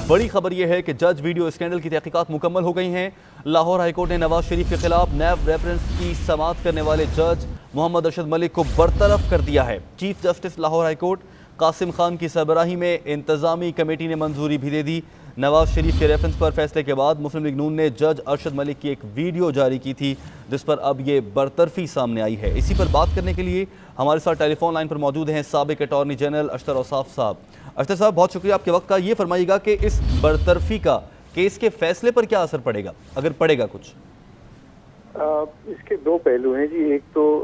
بڑی خبر یہ ہے کہ جج ویڈیو اسکینڈل کی تحقیقات مکمل ہو گئی ہیں۔ لاہور ہائی کورٹ نے نواز شریف کے خلاف نیب ریفرنس کی سماعت کرنے والے جج محمد ارشد ملک کو برطرف کر دیا ہے۔ Chief justice Lahore high court Qasim Khan کی سربراہی میں انتظامی کمیٹی نے منظوری بھی دے دی۔ نواز شریف کے ریفرنس پر فیصلے کے بعد مسلم لیگ نون نے جج ارشد ملک کی ایک ویڈیو جاری کی تھی جس پر اب یہ برطرفی سامنے آئی ہے۔ اسی پر بات کرنے کے لیے ہمارے ساتھ ٹیلی فون لائن پر موجود ہیں سابق اٹارنی جنرل اشتر اوصاف صاحب۔ اشتر صاحب بہت شکریہ آپ کے وقت کا۔ یہ فرمائیے گا کہ اس برطرفی کا کیس کے فیصلے پر کیا اثر پڑے گا، اگر پڑے گا کچھ؟ اس کے دو پہلو ہیں جی۔ ایک تو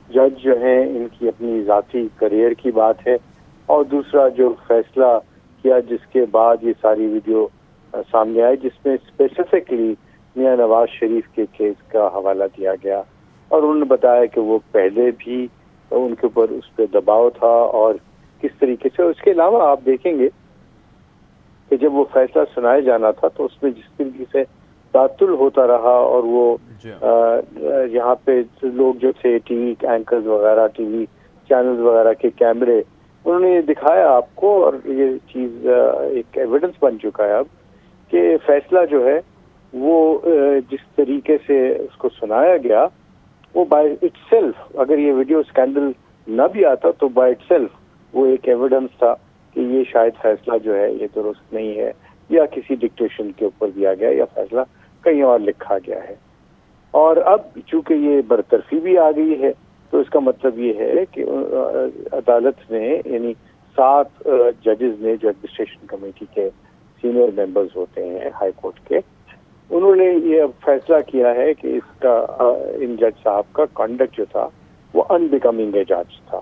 جج جو ہیں ان کی اپنی ذاتی کریئر کی بات ہے، اور دوسرا جو فیصلہ کیا جس کے بعد یہ ساری ویڈیو سامنے آئی جس میں اسپیسیفکلی میاں نواز شریف کے کیس کا حوالہ دیا گیا، اور انہوں نے بتایا کہ وہ پہلے بھی ان کے اوپر اس پہ دباؤ تھا اور کس طریقے سے۔ اس کے علاوہ آپ دیکھیں گے کہ جب وہ فیصلہ سنایا جانا تھا تو اس میں جس طریقے سے تعطل ہوتا رہا، اور وہ یہاں پہ لوگ جو تھے ٹی وی اینکرز وغیرہ، ٹی وی چینلز وغیرہ کے کیمرے، انہوں نے یہ دکھایا آپ کو، اور یہ چیز ایک ایویڈنس بن چکا ہے اب کہ فیصلہ جو ہے وہ جس طریقے سے اس کو سنایا گیا وہ بائی اٹ سیلف، اگر یہ ویڈیو اسکینڈل نہ بھی آتا تو بائی اٹ سیلف وہ ایک ایویڈنس تھا کہ یہ شاید فیصلہ جو ہے یہ درست نہیں ہے، یا کسی ڈکٹیشن کے اوپر دیا گیا، یا فیصلہ کہیں اور لکھا گیا ہے۔ اور اب چونکہ یہ برطرفی بھی آ گئی ہے تو اس کا مطلب یہ ہے کہ عدالت نے، یعنی 7 ججز نے جو ایڈمنسٹریشن کمیٹی کے سینئر ممبرز ہوتے ہیں ہائی کورٹ کے، انہوں نے یہ فیصلہ کیا ہے کہ اس کا ان جج صاحب کا کانڈکٹ جو تھا وہ ان بیکمنگ اے جج تھا،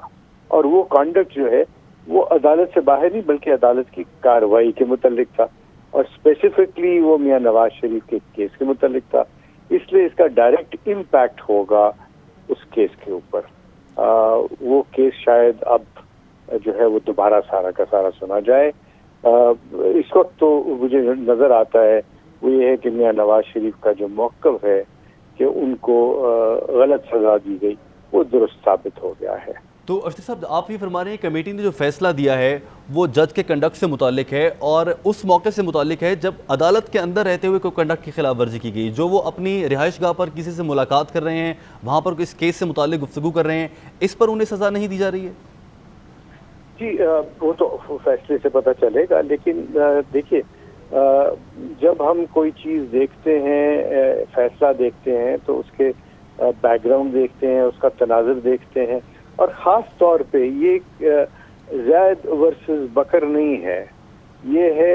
اور وہ کانڈکٹ جو ہے وہ عدالت سے باہر نہیں بلکہ عدالت کی کارروائی کے متعلق تھا، اور اسپیسیفکلی وہ میاں نواز شریف کے کیس کے متعلق تھا۔ اس لیے اس کا ڈائریکٹ امپیکٹ ہوگا اس کیس کے اوپر۔ وہ کیس شاید اب جو ہے وہ دوبارہ سارا کا سارا سنا جائے۔ اس وقت تو مجھے نظر آتا ہے وہ یہ ہے کہ میاں نواز شریف کا جو موقف ہے کہ ان کو غلط سزا دی گئی وہ درست ثابت ہو گیا ہے۔ تو اشتر صاحب آپ یہ فرما رہے ہیں کمیٹی نے جو فیصلہ دیا ہے وہ جج کے کنڈکٹ سے متعلق ہے، اور اس موقع سے متعلق ہے جب عدالت کے اندر رہتے ہوئے کوئی کنڈکٹ کی خلاف ورزی کی گئی، جو وہ اپنی رہائش گاہ پر کسی سے ملاقات کر رہے ہیں، وہاں پر اس کیس سے متعلق گفتگو کر رہے ہیں، اس پر انہیں سزا نہیں دی جا رہی ہے؟ جی وہ تو فیصلے سے پتہ چلے گا، لیکن دیکھیے جب ہم کوئی چیز دیکھتے ہیں، فیصلہ دیکھتے ہیں، تو اس کے بیک گراؤنڈ دیکھتے ہیں، اس کا تناظر دیکھتے ہیں، اور خاص طور پہ یہ زید ورسز بکر نہیں ہے، یہ ہے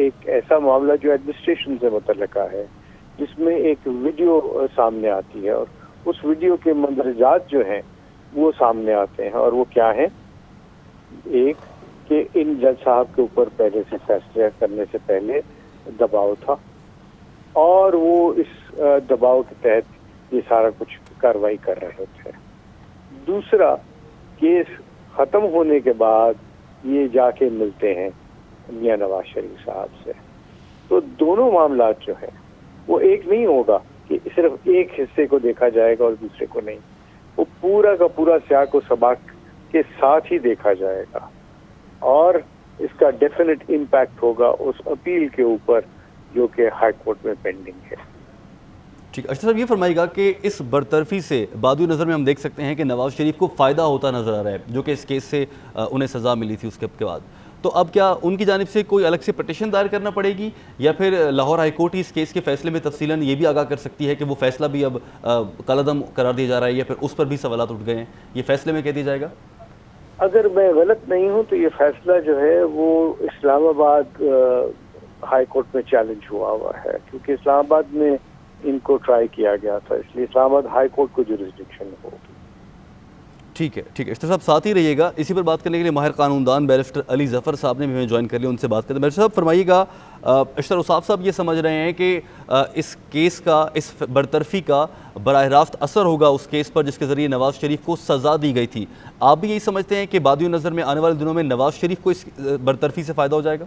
ایک ایسا معاملہ جو ایڈمنسٹریشن سے متعلقہ ہے، جس میں ایک ویڈیو سامنے آتی ہے، اور اس ویڈیو کے مندرجات جو ہیں وہ سامنے آتے ہیں، اور وہ کیا ہیں؟ ایک کہ ان جج صاحب کے اوپر پہلے سے فیصلہ کرنے سے پہلے دباؤ تھا، اور وہ اس دباؤ کے تحت یہ سارا کچھ کارروائی کر رہے تھے۔ دوسرا، کیس ختم ہونے کے بعد یہ جا کے ملتے ہیں میاں نواز شریف صاحب سے، تو دونوں معاملات جو ہیں وہ ایک نہیں ہوگا کہ صرف ایک حصے کو دیکھا جائے گا اور دوسرے کو نہیں، وہ پورا کا پورا سیاق و سباق کے ساتھ ہی دیکھا جائے گا، اور اس کا ڈیفینٹ امپیکٹ ہوگا اس اپیل کے اوپر جو کہ ہائی کورٹ میں پینڈنگ ہے۔ ٹھیک، اشتر صاحب یہ فرمائیے گا کہ اس برطرفی سے بادی نظر میں ہم دیکھ سکتے ہیں کہ نواز شریف کو فائدہ ہوتا نظر آ رہا ہے، جو کہ اس کیس سے انہیں سزا ملی تھی اس کے بعد، تو اب کیا ان کی جانب سے کوئی الگ سے پٹیشن دائر کرنا پڑے گی، یا پھر لاہور ہائی کورٹ ہی اس کیس کے فیصلے میں تفصیلاً یہ بھی آگاہ کر سکتی ہے کہ وہ فیصلہ بھی اب کالعدم قرار دیا جا رہا ہے، یا پھر اس پر بھی سوالات اٹھ گئے ہیں، یہ فیصلے میں کہہ دیا جائے گا؟ اگر میں غلط نہیں ہوں تو یہ فیصلہ جو ہے وہ اسلام آباد ہائی کورٹ میں چیلنج ہوا ہے، کیونکہ اسلام آباد میں ان کو ٹرائی کیا گیا تھا، اس لیے اسلام آباد ہائی کورٹ کو جورسڈکشن ہوگی۔ ٹھیک ہے اشتر صاحب ساتھ ہی رہیے گا۔ اسی پر بات کرنے کے لیے ماہر قانون دان بیرسٹر علی ظفر صاحب نے بھی ہمیں جوائن کر لیا، ان سے بات کرتے ہیں۔ بیرسٹر صاحب فرمائیے گا، اشتر اوصاف صاحب یہ سمجھ رہے ہیں کہ اس کیس کا، اس برطرفی کا براہ راست اثر ہوگا اس کیس پر جس کے ذریعے نواز شریف کو سزا دی گئی تھی، آپ بھی یہی سمجھتے ہیں کہ بادی نظر میں آنے والے دنوں میں نواز شریف کو اس برطرفی سے فائدہ ہو جائے گا؟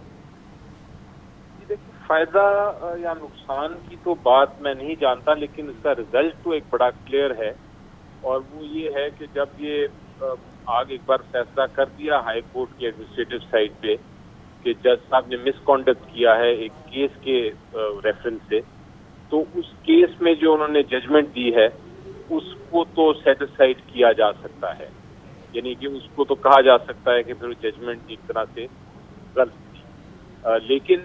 فائدہ یا نقصان کی تو بات میں نہیں جانتا، لیکن اس کا رزلٹ تو ایک بڑا کلیئر ہے، اور وہ یہ ہے کہ جب یہ آگ ایک بار فیصلہ کر دیا ہائی کورٹ کی ایڈمنسٹریٹو سائٹ پہ، کہ جج صاحب نے مس کانڈکٹ کیا ہے ایک کیس کے ریفرنس سے، تو اس کیس میں جو انہوں نے ججمنٹ دی ہے اس کو تو سیٹ اسائڈ کیا جا سکتا ہے، یعنی کہ اس کو تو کہا جا سکتا ہے کہ پھر ججمنٹ ایک طرح سے غلط تھی، لیکن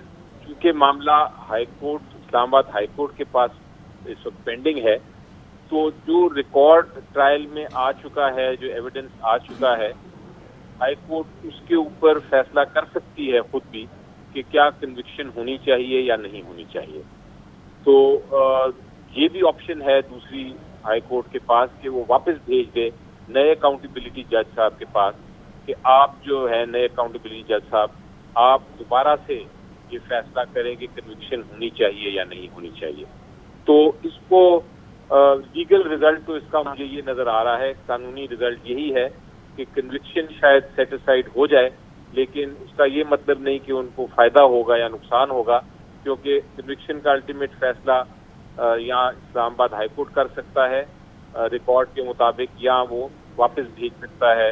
چونکہ معاملہ ہائی کورٹ اسلام آباد ہائی کورٹ کے پاس اس وقت پینڈنگ ہے، تو جو ریکارڈ ٹرائل میں آ چکا ہے، جو ایویڈنس آ چکا ہے، ہائی کورٹ اس کے اوپر فیصلہ کر سکتی ہے خود بھی کہ کیا کنوکشن ہونی چاہیے یا نہیں ہونی چاہیے. تو یہ بھی آپشن ہے دوسری ہائی کورٹ کے پاس کہ وہ واپس بھیج دے نئے اکاؤنٹیبلٹی جج صاحب کے پاس کہ آپ جو ہے نئے اکاؤنٹیبلٹی جج صاحب آپ دوبارہ سے یہ فیصلہ کریں کہ کنوکشن ہونی چاہیے یا نہیں ہونی چاہیے. تو اس کو لیگل ریزلٹ تو اس کا مجھے یہ نظر آ رہا ہے، قانونی ریزلٹ یہی ہے کہ کنوکشن شاید سیٹ اسائڈ ہو جائے، لیکن اس کا یہ مطلب نہیں کہ ان کو فائدہ ہوگا یا نقصان ہوگا، کیونکہ کنوکشن کا الٹیمیٹ فیصلہ یہاں اسلام آباد ہائی کورٹ کر سکتا ہے ریکارڈ کے مطابق، یا وہ واپس بھیج سکتا ہے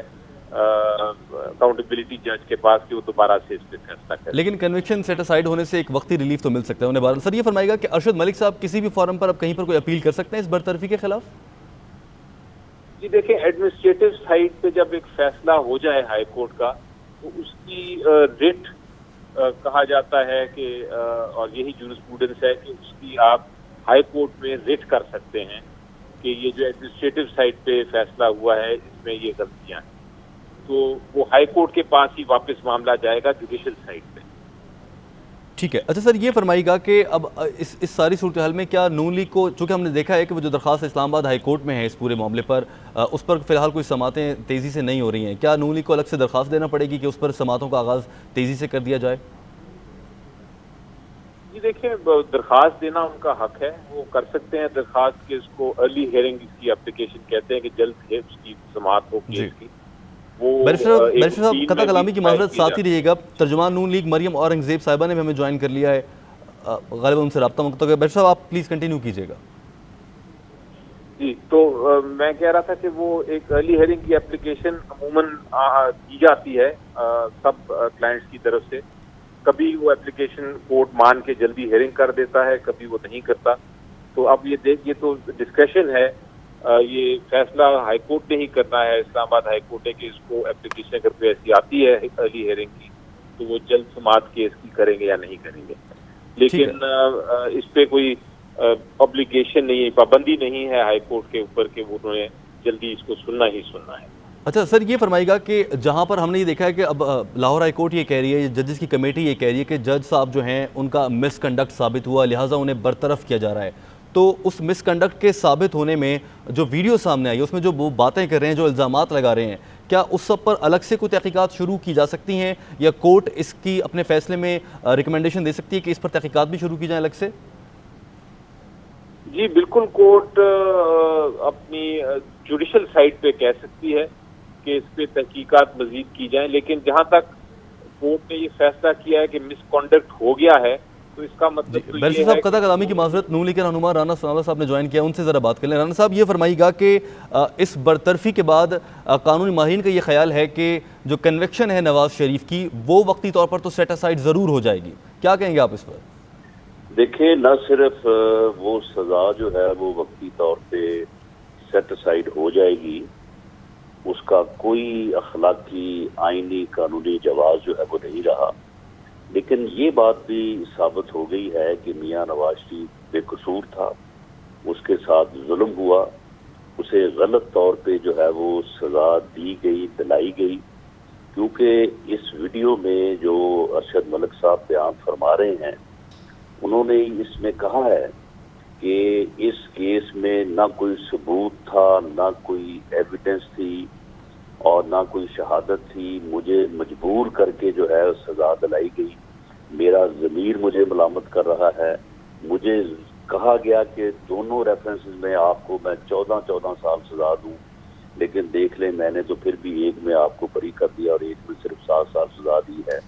اکاؤنٹیبلٹی جج کے پاس کہ وہ دوبارہ سے اس پہ فیصلہ کرے. لیکن کنوکشن سیٹ اسائڈ ہونے سے ایک وقتی ریلیف تو مل سکتا ہے انہیں. سر یہ فرمائے گا کہ ارشد ملک صاحب کسی بھی فورم پر اب کہیں پر کوئی اپیل کر سکتے ہیں اس برطرفی کے خلاف؟ جی دیکھیں، ایڈمنسٹریٹو سائڈ پہ جب ایک فیصلہ ہو جائے ہائی کورٹ کا تو اس کی ریٹ کہا جاتا ہے کہ اور یہی جورسپروڈنس ہے کہ اس کی آپ ہائی کورٹ میں ریٹ کر سکتے ہیں کہ یہ جو ایڈمنسٹریٹو سائڈ پہ فیصلہ ہوا ہے اس میں یہ غلطیاں ہیں، تو وہ ہائی کورٹ کے پاس ہی واپس معاملہ جائے گا جوڈیشل سائڈ پہ. ٹھیک ہے. اچھا سر یہ فرمائیے گا کہ اب اس ساری صورتحال میں کیا نون لیگ کو، چونکہ ہم نے دیکھا ہے کہ وہ جو درخواست اسلام آباد ہائی کورٹ میں ہے اس پورے معاملے پر، اس پر فی الحال کوئی سماعتیں تیزی سے نہیں ہو رہی ہیں، کیا نون لیگ کو الگ سے درخواست دینا پڑے گی کہ اس پر سماعتوں کا آغاز تیزی سے کر دیا جائے؟ جی دیکھیں، درخواست دینا ان کا حق ہے، وہ کر سکتے ہیں درخواست کہ اس کو ارلی ہیئرنگ اس کی اپلیکیشن کہتے ہیں کہ جلد ہے اس کی سماعت ہو کیس کی. بیرسٹر صاحب قطع کلامی کی معذرت، ساتھ ہی رہیے گا. ترجمان نون لیگ مریم اورنگزیب صاحبہ نے بھی ہمیں جوائن کر لیا ہے، غالباً ان سے رابطہ منقطع ہے. بیرسٹر صاحب آپ پلیز کنٹینیو کیجیے گا. جی تو میں کہہ رہا تھا کہ وہ ایک ارلی ہیئرنگ کی اپلیکیشن عموماً کی جاتی ہے سب کلائنٹس کی طرف سے. کبھی وہ اپلیکیشن کورٹ مان کے جلدی ہیئرنگ کر دیتا ہے، کبھی وہ نہیں کرتا. تو اب یہ دیکھیے تو ڈسکشن ہے، یہ فیصلہ ہائی کورٹ نے ہی کرنا ہے، اسلام آباد ہائی کورٹ ہے کہ اس کو اپلیکیشن اگر کوئی ایسی آتی ہے ارلی ہیئرنگ کی تو وہ جلد سماعت کیس کی کریں گے یا نہیں کریں گے. لیکن اس پہ کوئی obligation نہیں ہے، پابندی نہیں ہے ہائی کورٹ کے اوپر کہ انہوں نے جلدی اس کو سننا ہی سننا ہے. اچھا سر یہ فرمائے گا کہ جہاں پر ہم نے یہ دیکھا ہے کہ اب لاہور ہائی کورٹ یہ کہہ رہی ہے، ججز کی کمیٹی یہ کہہ رہی ہے کہ جج صاحب جو ہیں ان کا مس کنڈکٹ ثابت ہوا، لہٰذا انہیں برطرف کیا جا رہا ہے. تو اس مس کنڈکٹ کے ثابت ہونے میں جو ویڈیو سامنے آئی اس میں جو وہ باتیں کر رہے ہیں، جو الزامات لگا رہے ہیں، کیا اس سب پر الگ سے کوئی تحقیقات شروع کی جا سکتی ہیں یا کورٹ اس کی اپنے فیصلے میں ریکمنڈیشن دے سکتی ہے کہ اس پر تحقیقات بھی شروع کی جائیں الگ سے؟ جی بالکل، کورٹ اپنی جوڈیشل سائٹ پہ کہہ سکتی ہے کہ اس پہ تحقیقات مزید کی جائیں، لیکن جہاں تک کورٹ نے یہ فیصلہ کیا ہے کہ مس کانڈکٹ ہو گیا ہے تو اس کا مطلب تو یہ ہے صاحب قطع کلامی کی معذرت، نون لیگ کے رہنما رانا ثناءاللہ صاحب نے جوائن کیا، ان سے ذرا بات کر لیں. رانا صاحب یہ فرمائیے گا کہ اس برطرفی کے بعد قانونی ماہرین کا یہ خیال ہے کہ جو کنوکشن ہے نواز شریف کی وہ وقتی طور پر تو سیٹ اسائڈ ضرور ہو جائے گی، کیا کہیں گے آپ اس پر؟ دیکھیں، نہ صرف وہ سزا جو ہے وہ وقتی طور پہ سیٹ اسائڈ ہو جائے گی، اس کا کوئی اخلاقی آئینی قانونی جواز جو ہے وہ نہیں رہا، لیکن یہ بات بھی ثابت ہو گئی ہے کہ میاں نواز شریف بے قصور تھا، اس کے ساتھ ظلم ہوا، اسے غلط طور پہ جو ہے وہ سزا دی گئی، دلائی گئی. کیونکہ اس ویڈیو میں جو ارشد ملک صاحب بیان فرما رہے ہیں، انہوں نے اس میں کہا ہے کہ اس کیس میں نہ کوئی ثبوت تھا، نہ کوئی ایویڈنس تھی اور نہ کوئی شہادت تھی، مجھے مجبور کر کے جو ہے سزا دلائی گئی، میرا ضمیر مجھے ملامت کر رہا ہے، مجھے کہا گیا کہ دونوں ریفرنسز میں آپ کو میں 14 سال سزا دوں، لیکن دیکھ لیں میں نے تو پھر بھی ایک میں آپ کو بری کر دیا اور ایک میں صرف 7 سال سزا دی ہے.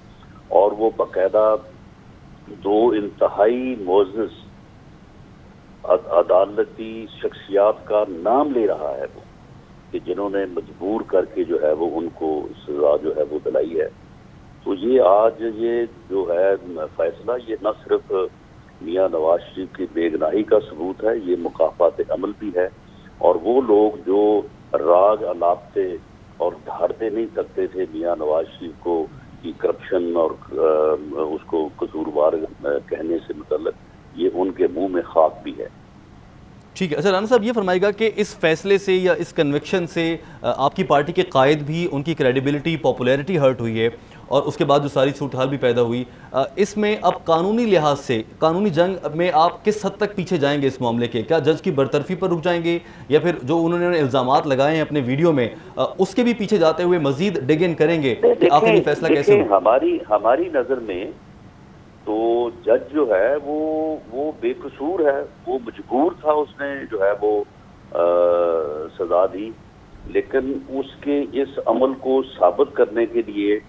اور وہ باقاعدہ 2 انتہائی معزز عدالتی شخصیات کا نام لے رہا ہے وہ، کہ جنہوں نے مجبور کر کے جو ہے وہ ان کو سزا جو ہے وہ دلائی ہے. تو یہ آج یہ جو ہے فیصلہ یہ نہ صرف میاں نواز شریف کی بے گناہی کا ثبوت ہے، یہ مکافات عمل بھی ہے، اور وہ لوگ جو راگ الاپتے اور دھاڑتے نہیں سکتے تھے میاں نواز شریف کو کہ کرپشن اور اس کو قصوروار کہنے سے متعلق، یہ ان کے منہ میں خاک بھی ہے۔ ٹھیک ہے۔ اچھا رانا صاحب یہ فرمائے گا کہ اس فیصلے سے یا اس کنوکشن سے آپ کی پارٹی کے قائد بھی، ان کی کریڈیبلٹی، پاپولیرٹی ہرٹ ہوئی ہے، اور اس کے بعد جو ساری صورتحال بھی پیدا ہوئی، اس میں اب قانونی لحاظ سے قانونی جنگ میں آپ کس حد تک پیچھے جائیں گے اس معاملے کے؟ کیا جج کی برطرفی پر رک جائیں گے، یا پھر جو انہوں نے الزامات لگائے ہیں اپنے ویڈیو میں اس کے بھی پیچھے جاتے ہوئے مزید ڈگ ان کریں گے کہ آخر یہ فیصلہ کیسے ہو؟ ہماری نظر میں تو جج جو ہے وہ بے قصور ہے، وہ مجبور تھا، اس نے جو ہے وہ سزا دی، لیکن اس کے اس عمل کو ثابت کرنے کے لیے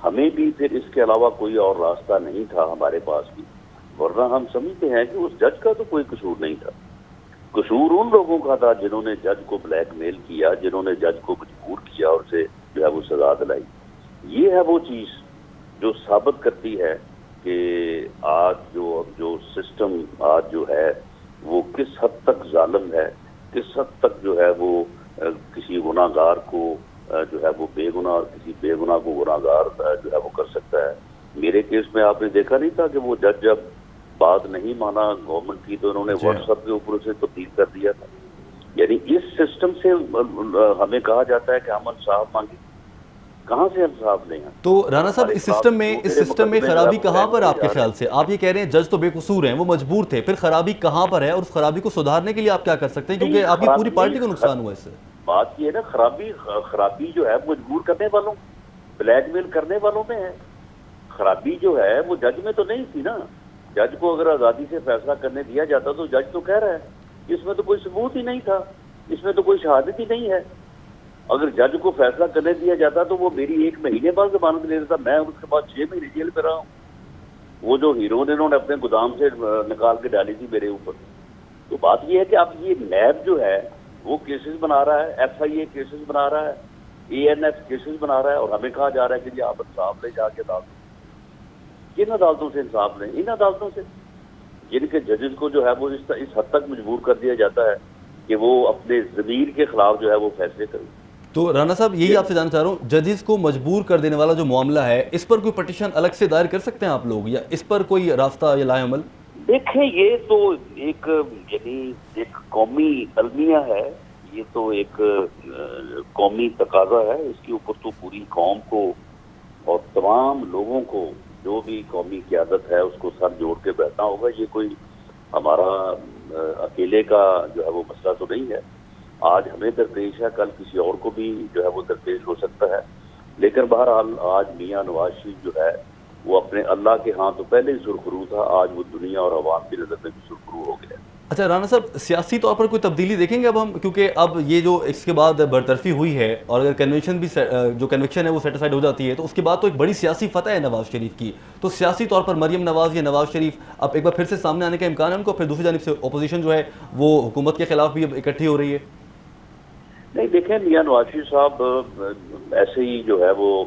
ہمیں بھی پھر اس کے علاوہ کوئی اور راستہ نہیں تھا ہمارے پاس بھی، ورنہ ہم سمجھتے ہیں کہ اس جج کا تو کوئی قصور نہیں تھا، قصور ان لوگوں کا تھا جنہوں نے جج کو بلیک میل کیا، جنہوں نے جج کو مجبور کیا اور اسے جو ہے وہ سزا دلائی۔ یہ ہے وہ چیز جو ثابت کرتی ہے کہ آج جو سسٹم آج جو ہے وہ کس حد تک ظالم ہے، کس حد تک جو ہے وہ کسی گناہ گار کو جو ہے وہ بے گناہ اور کسی بے گناہ کو گناہ گار جو ہے وہ کر سکتا ہے۔ میرے کیس میں آپ نے دیکھا نہیں تھا کہ وہ جج جب بات نہیں مانا گورنمنٹ کی تو انہوں نے واٹس ایپ کے اوپر اسے تبدیل کر دیا تھا۔ یعنی اس سسٹم سے ہمیں کہا جاتا ہے کہ ہم انصاف مانگیں، کہاں سے انصاف لیں گے؟ تو رانا صاحب اس سسٹم میں خرابی کہاں پر آپ کے خیال سے؟ آپ یہ کہہ رہے ہیں جج تو بے قصور ہیں، وہ مجبور تھے، پھر خرابی کہاں پر ہے اور اس خرابی کو سدھارنے کے لیے آپ کیا کر سکتے ہیں، کیونکہ آپ کی پوری پارٹی کو نقصان ہوا اس سے؟ بات یہ ہے نا، خرابی جو ہے مجبور کرنے والوں، بلیک میل کرنے والوں میں ہے۔ خرابی جو ہے وہ جج میں تو نہیں تھی نا، جج کو اگر آزادی سے فیصلہ کرنے دیا جاتا تو جج تو کہہ رہا ہے اس میں تو کوئی ثبوت ہی نہیں تھا، اس میں تو کوئی شہادت ہی نہیں ہے۔ اگر جج کو فیصلہ کرنے دیا جاتا تو وہ میری 1 مہینے بعد ضمانت لے لیتا، میں اس کے بعد 6 مہینے جیل میں رہا ہوں۔ وہ جو ہیروئن انہوں نے اپنے گودام سے نکال کے ڈالی تھی میرے اوپر۔ تو بات یہ ہے کہ اب یہ نیب جو ہے وہ کیسز بنا رہا ہے، FIA کیسز بنا رہا ہے، ANF کیسز بنا رہا ہے، اور ہمیں کہا جا رہا ہے کہ جی آپ انصاف لے جا کے عدالتوں۔ کن عدالتوں سے انصاف لیں؟ ان عدالتوں سے جن کے ججز کو جو ہے وہ اس حد تک مجبور کر دیا جاتا ہے کہ وہ اپنے ضمیر کے خلاف جو ہے وہ فیصلے کریں۔ تو رانا صاحب یہی آپ سے جاننا چاہ رہا ہوں، ججز کو مجبور کر دینے والا جو معاملہ ہے اس پر کوئی پٹیشن الگ سے دائر کر سکتے ہیں آپ لوگ، یا اس پر کوئی راستہ یا لائے عمل؟ دیکھیں یہ تو ایک قومی المیہ ہے، یہ تو ایک قومی تقاضا ہے، اس کے اوپر تو پوری قوم کو اور تمام لوگوں کو جو بھی قومی قیادت ہے اس کو سر جوڑ کے بیٹھنا ہوگا۔ یہ کوئی ہمارا اکیلے کا جو ہے وہ مسئلہ تو نہیں ہے، آج ہمیں درپیش ہے، کل کسی اور کو بھی جو ہے وہ درپیش ہو سکتا ہے، لیکن بہرحال آج میاں نواز شریف جو ہے وہ اپنے اللہ کے ہاں تو پہلے ہی سرخرو تھا، آج وہ دنیا اور عوام کی نظر میں بھی سرخرو ہو گیا۔ اچھا رانا صاحب سیاسی طور پر کوئی تبدیلی دیکھیں گے اب ہم، کیونکہ اب یہ جو اس کے بعد برطرفی ہوئی ہے اور اگر کنونشن بھی جو کنوکشن ہے وہ سیٹ اسائڈ ہو جاتی ہے تو اس کے بعد تو ایک بڑی سیاسی فتح ہے نواز شریف کی، تو سیاسی طور پر مریم نواز یا نواز شریف اب ایک بار پھر سے سامنے آنے کا امکان ہے ان کو؟ پھر دوسری جانب سے اپوزیشن جو ہے وہ حکومت کے خلاف بھی اب اکٹھی ہو رہی ہے۔ نہیں دیکھیں، میاں نواز شریف صاحب ایسے ہی جو ہے وہ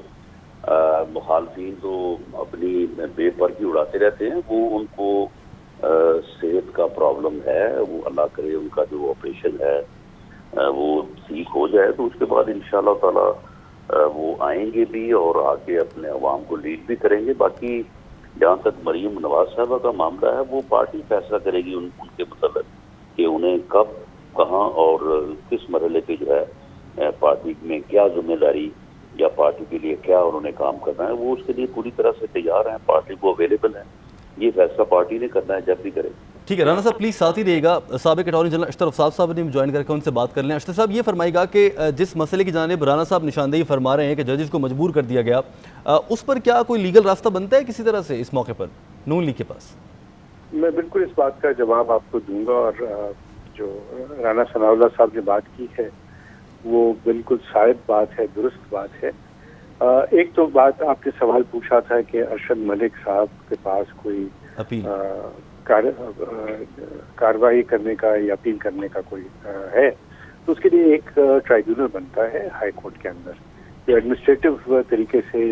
مخالفین تو اپنی بے پرکی اڑاتے رہتے ہیں، وہ ان کو صحت کا پرابلم ہے، وہ اللہ کرے ان کا جو آپریشن ہے وہ ٹھیک ہو جائے تو اس کے بعد انشاءاللہ تعالی وہ آئیں گے بھی اور آ کے اپنے عوام کو لیڈ بھی کریں گے۔ باقی جہاں تک مریم نواز صاحبہ کا معاملہ ہے وہ پارٹی فیصلہ کرے گی ان کے متعلق کہ انہیں کب، کہاں اور کس مرحلے پہ جو ہے پارٹی میں کیا ذمہ داری یا پارٹی کے لیے کیا انہوں نے کام کرنا ہے، وہ اس کے لیے پوری طرح سے تیار ہیں، پارٹی کو اویلیبل ہے، یہ فیصلہ پارٹی نے کرنا ہے جب بھی کرے۔ ٹھیک ہے رانا صاحب پلیز ساتھ ہی رہیے گا، سابق اٹارنی جنرل اشتر افساب صاحب نے جوائن کر کے ان سے بات کر لیں۔ اشتر صاحب یہ فرمائے گا کہ جس مسئلے کی جانب رانا صاحب نشاندہی فرما رہے ہیں کہ ججز کو مجبور کر دیا گیا، اس پر کیا کوئی لیگل راستہ بنتا ہے کسی طرح سے اس موقع پر نون لیگ کے پاس؟ میں بالکل اس بات کا جواب آپ کو دوں گا، اور جو رانا ثناء اللہ صاحب نے بات کی ہے وہ بالکل صائب بات ہے، درست بات ہے۔ ایک تو بات آپ نے سوال پوچھا تھا کہ ارشد ملک صاحب کے پاس کوئی کارروائی کرنے کا یا اپیل کرنے کا کوئی ہے، تو اس کے لیے ایک ٹرائیبیونل بنتا ہے ہائی کورٹ کے اندر، جو ایڈمنسٹریٹو طریقے سے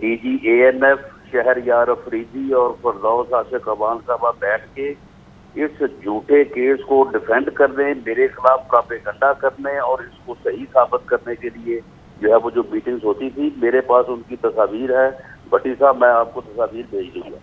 DG ANF شہریار افریدی اور فردوس عاشق امان صاحبہ بیٹھ کے اس جھوٹے کیس کو ڈیفینڈ کرنے، میرے خلاف پراپیگنڈا کرنے اور اس کو صحیح ثابت کرنے کے لیے جو ہے وہ جو میٹنگز ہوتی تھی، میرے پاس ان کی تصاویر ہے. بھٹی صاحب میں آپ کو تصاویر بھیج دوں گا.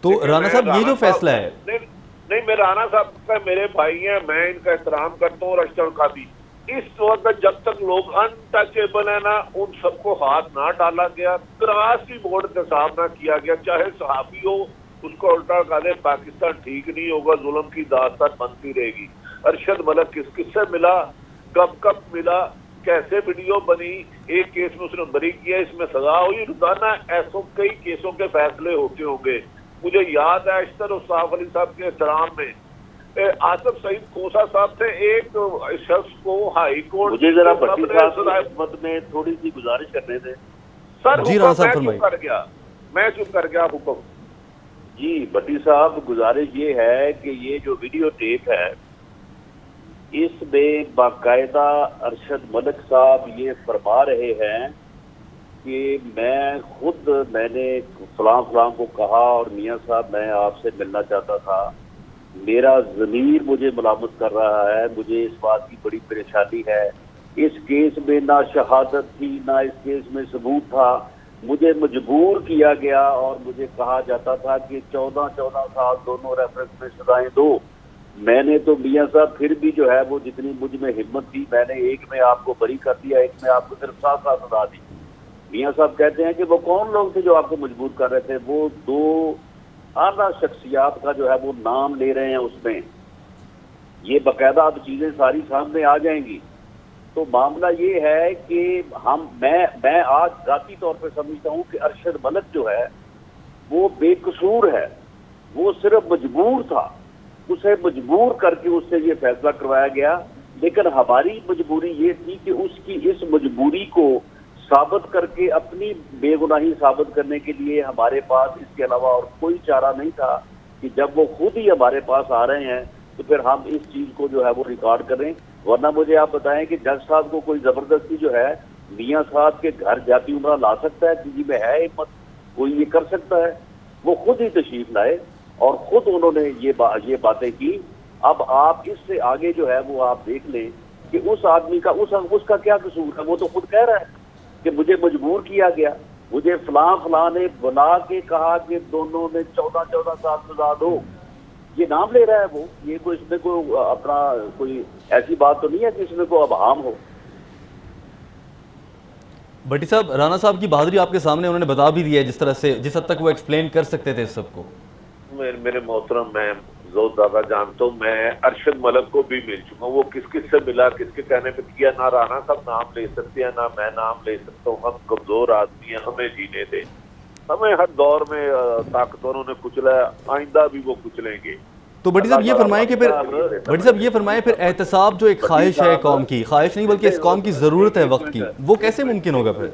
تو رانا صاحب یہ جو فیصلہ ہے، نہیں میں رانا صاحب کا میرے بھائی ہیں، میں ان کا احترام کرتا ہوں اور اشتر کا بھی. اس وقت جب تک لوگ انٹچیبل ہیں نا، ان سب کو ہاتھ نہ ڈالا گیا، کراسی بورڈ احتساب نہ کیا گیا، چاہے صحافی ہو اس کو الٹا کہا دے پاکستان ٹھیک نہیں ہوگا، ظلم کی داستان بنتی رہے گی. ارشد ملک کس سے ملا، کب ملا، کیسے ویڈیو بنی، ایک کیس میں اس نے بری کیا، اس میں سزا ہوئی. روزانہ ایسوں کئی کیسوں کے فیصلے ہوتے ہوں گے. مجھے یاد ہے اشتر صاف علی صاحب کے احترام میں آصف سعید کھوسا صاحب تھے، ایک شخص کو ہائی کورٹ مجھے ذرا بھٹی صاحب کی خدمت میں تھوڑی سی گزارش کرنے دیں. سر جی رانا صاحب فرمائیے. میں چپ کر گیا حکم. جی بھٹی صاحب، گزارش یہ ہے کہ یہ جو ویڈیو ٹیپ ہے اس میں باقاعدہ ارشد ملک صاحب یہ فرما رہے ہیں کہ میں نے فلاں کو کہا اور میاں صاحب میں آپ سے ملنا چاہتا تھا، میرا ضمیر مجھے ملامت کر رہا ہے، مجھے اس بات کی بڑی پریشانی ہے، اس کیس میں نہ شہادت تھی نہ اس کیس میں ثبوت تھا، مجھے مجبور کیا گیا اور مجھے کہا جاتا تھا کہ 14 سال دونوں ریفرنس میں سزائیں دو. میں نے تو میاں صاحب پھر بھی جو ہے وہ جتنی مجھ میں ہمت تھی، میں نے ایک میں آپ کو بری کر دیا، ایک میں آپ کو صرف 7 سال سزا دی. میاں صاحب کہتے ہیں کہ وہ کون لوگ تھے جو آپ کو مجبور کر رہے تھے؟ وہ 2 اعلیٰ شخصیات کا جو ہے وہ نام لے رہے ہیں اس میں. یہ باقاعدہ اب چیزیں ساری سامنے آ جائیں گی. تو معاملہ یہ ہے کہ میں آج ذاتی طور پہ سمجھتا ہوں کہ ارشد ملک جو ہے وہ بے قصور ہے، وہ صرف مجبور تھا، اسے مجبور کر کے اس سے یہ فیصلہ کروایا گیا. لیکن ہماری مجبوری یہ تھی کہ اس کی اس مجبوری کو ثابت کر کے اپنی بے گناہی ثابت کرنے کے لیے ہمارے پاس اس کے علاوہ اور کوئی چارہ نہیں تھا کہ جب وہ خود ہی ہمارے پاس آ رہے ہیں تو پھر ہم اس چیز کو جو ہے وہ ریکارڈ کریں. ورنہ مجھے آپ بتائیں کہ جج صاحب کو کوئی زبردستی جو ہے میاں صاحب کے گھر جاتی عمرہ لا سکتا ہے؟ کسی میں ہے ہمت کوئی یہ کر سکتا ہے؟ وہ خود ہی تشریف لائے اور خود انہوں نے یہ باتیں کی. اب آپ اس سے آگے جو ہے وہ آپ دیکھ لیں کہ اس آدمی کا اس کا کیا قصور ہے. وہ تو خود کہہ رہا ہے کہ مجھے مجبور کیا گیا، مجھے فلاں نے بلا کے کہا کہ دونوں نے 14 سال سزا دو. یہ نام لے رہا ہے وہ. یہ کوئی اس میں کوئی اپنا کوئی ایسی بات تو نہیں ہے کہ اس میں کوئی ابہام ہو. بھٹی صاحب، رانا صاحب کی بہادری آپ کے سامنے انہوں نے بتا بھی دیا ہے، جس طرح سے جس حد تک وہ ایکسپلین کر سکتے تھے اس سب کو. میرے محترم، میں زود زیادہ جانتا ہوں، میں ارشد ملک کو بھی مل چکا ہوں. وہ کس سے ملا، کس کے کہنے پہ کیا، نہ رانا صاحب نام لے سکتے ہیں نہ میں نام لے سکتا ہوں. ہم کمزور آدمی ہیں، ہمیں جینے دیں. ہمیں ہر دور میں طاقتوروں نے کچلا ہے، آئندہ بھی وہ کچلیں گے. تو بھٹی صاحب یہ فرمائیں پھر احتساب جو ایک خواہش ہے قوم کی، خواہش نہیں بلکہ اس قوم کی ضرورت ہے وقت کی، وہ کیسے ممکن ہوگا پھر؟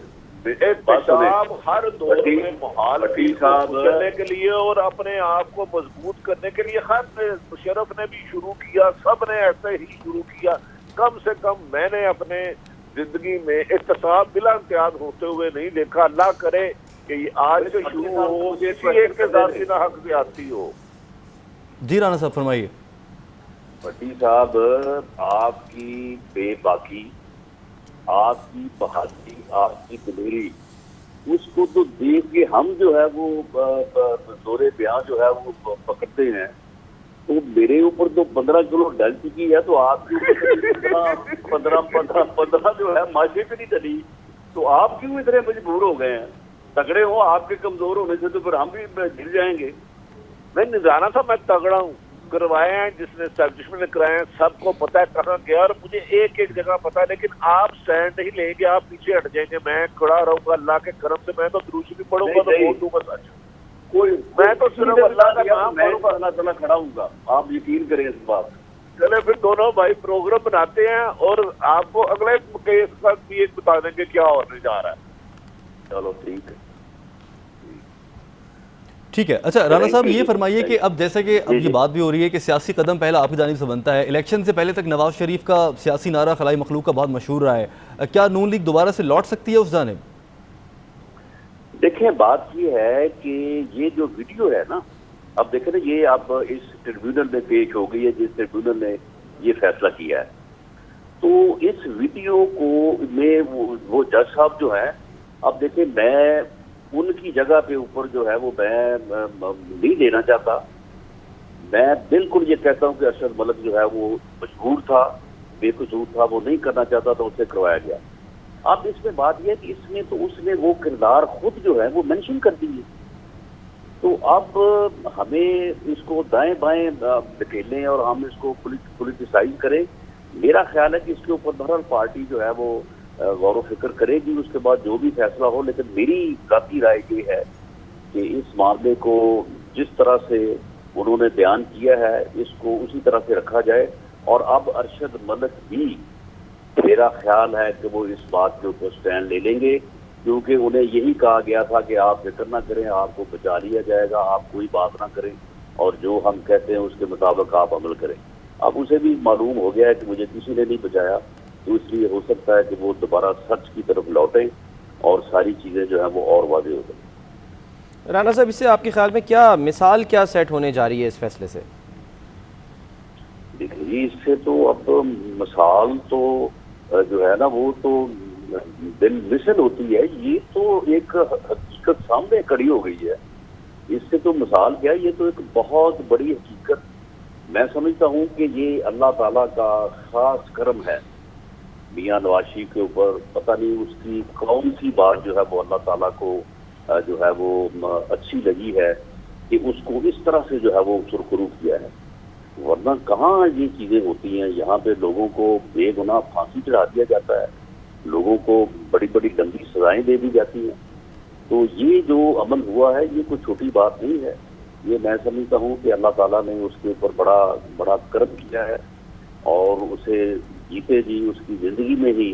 احتساب ہر دور میں محال کرنے کے لیے اور اپنے آپ کو مضبوط کرنے کے لیے خان مشرف نے بھی شروع کیا، سب نے ایسے ہی شروع کیا. کم سے کم میں نے اپنے زندگی میں احتساب بلا امتیاز ہوتے ہوئے نہیں دیکھا. اللہ کرے کہ یہ آج سے شروع ہو، کسی ایک کے ذاتی نہ حق زیادتی ہو. جی رانا صاحب فرمائیے. بھٹی صاحب، آپ کی بے باکی، آپ کی بہادری، آپ کی دلیری، اس کو تو دیکھ کے ہم جو ہے وہ زور بیاں جو ہے وہ پکڑتے ہیں. تو میرے اوپر تو 15 کلو ڈل چکی ہے، تو آپ کے اوپر 15 جو ہے ماشے پہ نہیں ڈلی. تو آپ کیوں اتنے مجبور ہو گئے ہیں؟ تگڑے ہو آپ کے کمزور ہونے سے تو پھر ہم بھی گر جائیں گے. نہیں رانا صاحب، میں تگڑا ہوں. کروائے ہیں جس نے اسٹیبلشمنٹ نے کرائے ہیں، سب کو پتا ہے کہاں گیا، اور مجھے ایک جگہ پتا ہے. لیکن آپ سٹینڈ نہیں لیں گے، آپ پیچھے ہٹ جائیں گے. میں کھڑا رہوں گا اللہ کے کرم سے. میں تو دروشی بھی پڑھوں گا تو بول دوں گا سچ. میں تو صرف اللہ کا نام پڑھوں گا، اللہ تعالیٰ کھڑا ہوں گا. آپ یقین کریں اس بات. چلے پھر دونوں بھائی پروگرام بناتے ہیں اور آپ کو اگلے کیس کا بھی ایک بتا دیں گے کیا ہونے جا رہا ہے. چلو ٹھیک ہے. ٹھیک ہے. اچھا رانا صاحب یہ فرمائیے کہ اب جیسے کہ اب یہ بات بھی ہو رہی ہے کہ سیاسی قدم پہلا آپ کی جانب سے بنتا ہے. الیکشن سے پہلے تک نواز شریف کا سیاسی نعرہ خلائی مخلوق کا بہت مشہور رہا ہے. کیا نون لیگ دوبارہ سے لوٹ سکتی ہے اس جانب؟ دیکھیں بات یہ ہے کہ یہ جو ویڈیو ہے نا، اب دیکھیں نا یہ اب اس ٹریبیونل میں پیش ہو گئی ہے جس ٹریبیونل نے یہ فیصلہ کیا ہے. تو اس ویڈیو کو میں وہ جج صاحب جو ہیں، اب دیکھیں میں ان کی جگہ پہ اوپر جو ہے وہ میں نہیں دینا چاہتا. میں بالکل یہ کہتا ہوں کہ ارشد ملک جو ہے وہ مجبور تھا، بے قصور تھا، وہ نہیں کرنا چاہتا تھا، اسے کروایا گیا. اب اس میں بات یہ ہے کہ اس میں تو اس نے وہ کردار خود جو ہے وہ مینشن کر دی ہے. تو اب ہمیں اس کو دائیں بائیں دھکیلیں اور ہم اس کو پولیٹیسائز کریں. میرا خیال ہے کہ اس کے اوپر بہرحال پارٹی جو ہے وہ غور و فکر کرے گی، اس کے بعد جو بھی فیصلہ ہو. لیکن میری ذاتی رائے یہ ہے کہ اس معاملے کو جس طرح سے انہوں نے بیان کیا ہے اس کو اسی طرح سے رکھا جائے. اور اب ارشد ملک بھی میرا خیال ہے کہ وہ اس بات کے اوپر سٹینڈ لے لیں گے، کیونکہ انہیں یہی کہا گیا تھا کہ آپ فکر نہ کریں، آپ کو بچا لیا جائے گا، آپ کوئی بات نہ کریں اور جو ہم کہتے ہیں اس کے مطابق آپ عمل کریں. اب اسے بھی معلوم ہو گیا ہے کہ مجھے کسی نے نہیں بچایا، تو اس لیے ہو سکتا ہے کہ وہ دوبارہ سچ کی طرف لوٹیں اور ساری چیزیں جو ہیں وہ اور واضح ہو جائیں. رانا صاحب، اس سے آپ کے خیال میں کیا مثال کیا سیٹ ہونے جا رہی ہے اس فیصلے سے؟ دیکھیں جی، اس سے تو اب مثال تو جو ہے نا وہ تو دل مسل ہوتی ہے. یہ تو ایک حقیقت سامنے کھڑی ہو گئی ہے. اس سے تو مثال کیا ہے، یہ تو ایک بہت بڑی حقیقت. میں سمجھتا ہوں کہ یہ اللہ تعالیٰ کا خاص کرم ہے میاں نواز شریف کے اوپر. پتہ نہیں اس کی کون سی بات جو ہے وہ اللہ تعالیٰ کو جو ہے وہ اچھی لگی ہے کہ اس کو اس طرح سے جو ہے وہ سرخرو کیا ہے. ورنہ کہاں یہ چیزیں ہوتی ہیں. یہاں پہ لوگوں کو بے گناہ پھانسی چڑھا دیا جاتا ہے، لوگوں کو بڑی بڑی گندی سزائیں دے دی جاتی ہیں. تو یہ جو عمل ہوا ہے یہ کوئی چھوٹی بات نہیں ہے. یہ میں سمجھتا ہوں کہ اللہ تعالیٰ نے اس کے اوپر بڑا کرم کیا ہے اور اسے جیتے جی اس کی زندگی میں ہی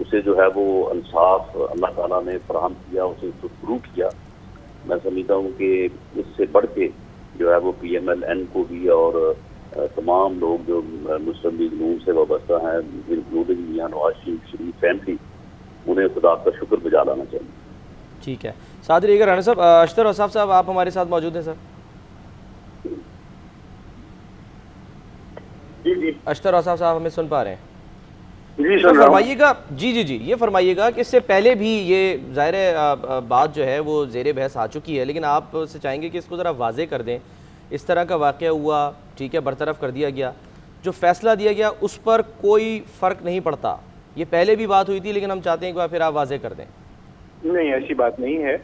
اسے جو ہے وہ انصاف اللہ تعالیٰ نے فراہم کیا، اسے سرخرو کیا. میں سمجھتا ہوں کہ اس سے بڑھ کے جو ہے وہ PMLN کو بھی اور تمام لوگ جو مسلم لیگ نون سے وابستہ ہیں انکلوڈنگ میاں نواز شریف فیملی، انہیں خدا کا شکر بجا لانا چاہیے. ٹھیک ہے، ساتھ رہیے گا رانا صاحب. اشتر اوصاف صاحب، آپ ہمارے ساتھ موجود ہیں سر؟ جی اشتر اوصاف صاحب ہمیں سن پا رہے ہیں؟ جی فرمائیے گا. جی یہ فرمائیے گا کہ اس سے پہلے بھی یہ ظاہر بات جو ہے وہ زیر بحث آ چکی ہے، لیکن آپ سے چاہیں گے کہ اس کو ذرا واضح کر دیں. اس طرح کا واقعہ ہوا، ٹھیک ہے، برطرف کر دیا گیا، جو فیصلہ دیا گیا اس پر کوئی فرق نہیں پڑتا. یہ پہلے بھی بات ہوئی تھی، لیکن ہم چاہتے ہیں کہ پھر آپ واضح کر دیں. نہیں، ایسی بات نہیں ہے.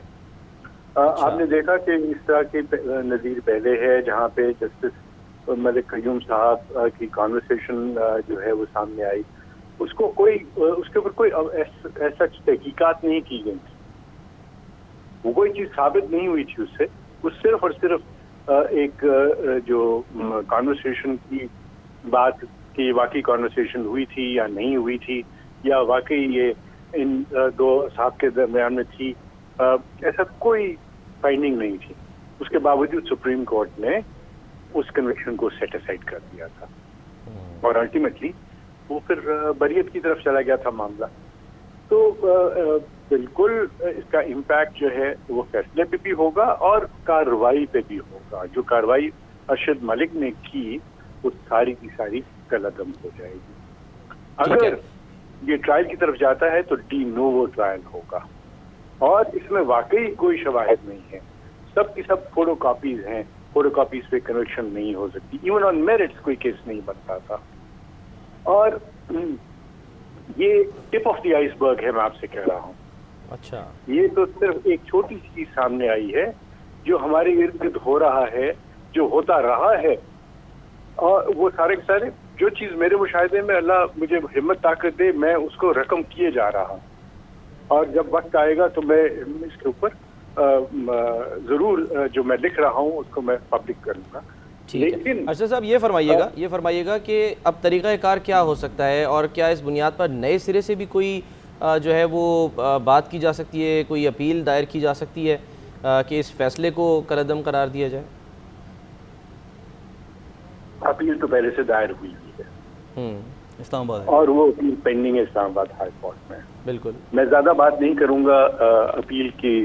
آپ نے دیکھا کہ اس طرح کے نظیر پہلے ہے جہاں پہ جسٹس ملک قیوم صاحب کی کانورسیشن جو ہے وہ سامنے آئی. اس کے اوپر کوئی ایسا تحقیقات نہیں کی گئی تھی. وہ کوئی چیز ثابت نہیں ہوئی تھی اس سے. وہ صرف اور صرف ایک جو کانورسیشن کی بات کہ واقعی کانورسیشن ہوئی تھی یا نہیں ہوئی تھی، یا واقعی یہ ان دو صاحب کے درمیان میں تھی، ایسا کوئی فائنڈنگ نہیں تھی. اس کے باوجود سپریم کورٹ نے اس کنوکشن کو سیٹ اسائڈ کر دیا تھا اور الٹیمیٹلی وہ پھر بریت کی طرف چلا گیا تھا معاملہ. تو بالکل اس کا امپیکٹ جو ہے وہ فیصلے پہ بھی ہوگا اور کارروائی پہ بھی ہوگا. جو کارروائی ارشد ملک نے کی وہ ساری کی ساری کالعدم ہو جائے گی. اگر یہ ٹرائل کی طرف جاتا ہے تو ڈی نوو ٹرائل ہوگا اور اس میں واقعی کوئی شواہد نہیں ہے. سب کی سب فوٹو کاپیز ہیں. فوٹو کاپیز پہ کنوکشن نہیں ہو سکتی. ایون آن میرٹس کوئی کیس نہیں بنتا تھا. اور یہ ٹپ آف دی آئس برگ ہے، میں آپ سے کہہ رہا ہوں. اچھا، یہ تو صرف ایک چھوٹی سی چیز سامنے آئی ہے جو ہمارے ارد گرد ہو رہا ہے، جو ہوتا رہا ہے. اور وہ سارے کے سارے جو چیز میرے مشاہدے میں اللہ مجھے ہمت طاقت دے، میں اس کو رقم کیے جا رہا ہوں. اور جب وقت آئے گا تو میں اس کے اوپر ضرور جو میں لکھ رہا ہوں اس کو میں پبلک کروں گا. لیکن ارشد صاحب یہ فرمائیے گا کہ اب طریقہ کار کیا ہو سکتا ہے، اور کیا اس بنیاد پر نئے سرے سے بھی کوئی جو ہے وہ بات کی جا سکتی ہے، کوئی اپیل دائر کی جا سکتی ہے کہ اس فیصلے کو کالعدم قرار دیا جائے؟ اپیل تو پہلے سے دائر ہوئی ہے اسلام آباد اور وہ اپیل پینڈنگ ہے اسلام آباد ہائی کورٹ میں. بالکل. میں زیادہ بات نہیں کروں گا اپیل کی